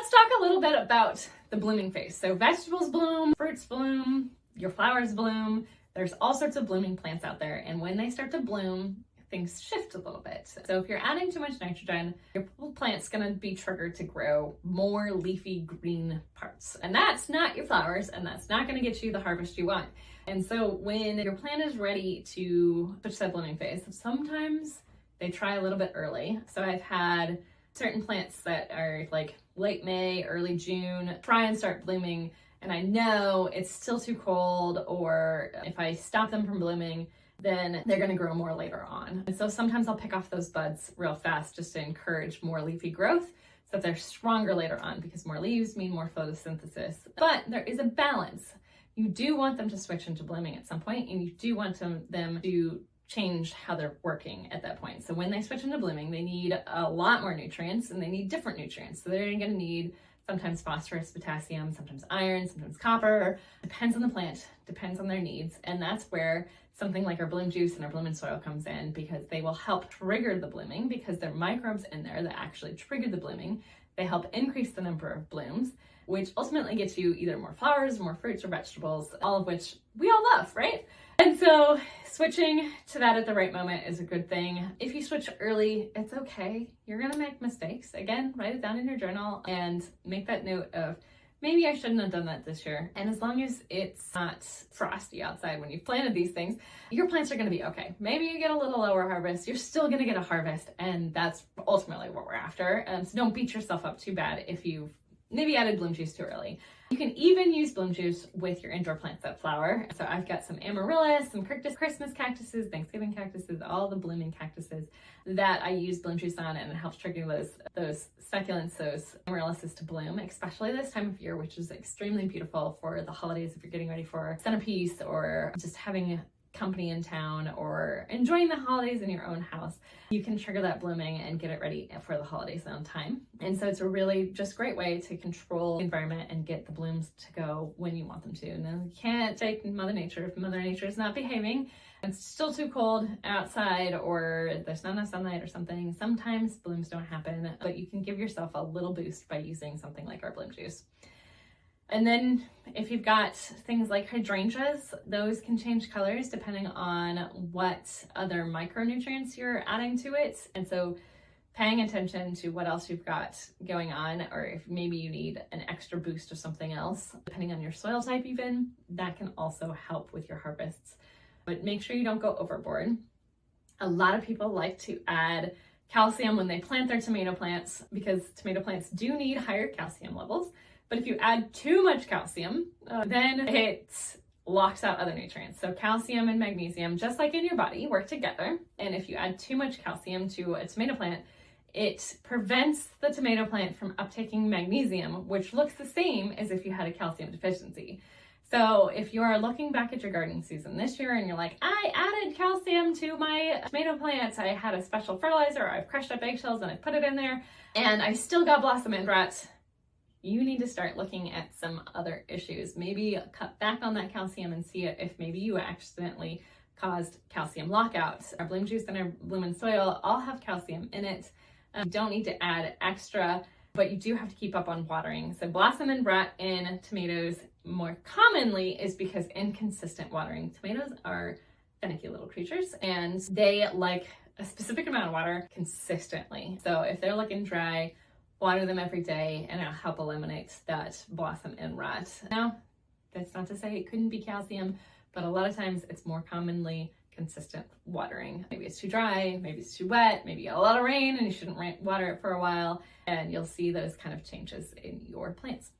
let's talk a little bit about the blooming phase. So vegetables bloom, fruits bloom, your flowers bloom. There's all sorts of blooming plants out there. And when they start to bloom, things shift a little bit. So if you're adding too much nitrogen, your plant's gonna be triggered to grow more leafy green parts. And that's not your flowers, and that's not gonna get you the harvest you want. And so when your plant is ready to switch to that blooming phase, sometimes they try a little bit early. So I've had certain plants that are like late May, early June, try and start blooming, and I know it's still too cold, or if I stop them from blooming, then they're going to grow more later on. And so sometimes I'll pick off those buds real fast just to encourage more leafy growth so that they're stronger later on, because more leaves mean more photosynthesis. But there is a balance. You do want them to switch into blooming at some point, and you do want them to change how they're working at that point. So when they switch into blooming, they need a lot more nutrients, and they need different nutrients. So they're going to need sometimes phosphorus, potassium, sometimes iron, sometimes copper. Depends on the plant, depends on their needs. And that's where something like our bloom juice and our bloom in soil comes in, because they will help trigger the blooming, because there are microbes in there that actually trigger the blooming. They help increase the number of blooms, which ultimately gets you either more flowers, more fruits, or vegetables, all of which we all love, right? And so switching to that at the right moment is a good thing. If you switch early, it's okay. You're gonna make mistakes. Again, write it down in your journal and make that note of, maybe I shouldn't have done that this year. And as long as it's not frosty outside when you planted these things, your plants are gonna be okay. Maybe you get a little lower harvest, you're still gonna get a harvest, and that's ultimately what we're after. So don't beat yourself up too bad if you've maybe added bloom juice too early. You can even use bloom juice with your indoor plants that flower. So I've got some amaryllis, some Christmas cactuses, Thanksgiving cactuses, all the blooming cactuses that I use bloom juice on, and it helps trigger those succulents, those amaryllises to bloom, especially this time of year, which is extremely beautiful for the holidays if you're getting ready for centerpiece, or just having company in town, or enjoying the holidays in your own house. You can trigger that blooming and get it ready for the holidays on time. And so it's a really just great way to control the environment and get the blooms to go when you want them to. And then you can't take Mother Nature if Mother Nature is not behaving. It's still too cold outside, or there's not enough sunlight or something. Sometimes blooms don't happen, but you can give yourself a little boost by using something like our bloom juice. And then if you've got things like hydrangeas, those can change colors depending on what other micronutrients you're adding to it. And so paying attention to what else you've got going on, or if maybe you need an extra boost of something else, depending on your soil type even, that can also help with your harvests. But make sure you don't go overboard. A lot of people like to add calcium when they plant their tomato plants, because tomato plants do need higher calcium levels. But if you add too much calcium, then it locks out other nutrients. So calcium and magnesium, just like in your body, work together. And if you add too much calcium to a tomato plant, it prevents the tomato plant from uptaking magnesium, which looks the same as if you had a calcium deficiency. So if you are looking back at your gardening season this year and you're like, I added calcium to my tomato plants, I had a special fertilizer, I've crushed up eggshells and I put it in there, and I still got blossom end rot, you need to start looking at some other issues. Maybe cut back on that calcium and see if maybe you accidentally caused calcium lockouts. Our bloom juice and our bloom in soil all have calcium in it. You don't need to add extra, but you do have to keep up on watering. So blossom end rot in tomatoes more commonly is because inconsistent watering. Tomatoes are finicky little creatures, and they like a specific amount of water consistently. So if they're looking dry, water them every day, and it'll help eliminate that blossom end rot. Now, that's not to say it couldn't be calcium, but a lot of times it's more commonly consistent watering. Maybe it's too dry, maybe it's too wet, maybe you got a lot of rain and you shouldn't water it for a while, and you'll see those kind of changes in your plants.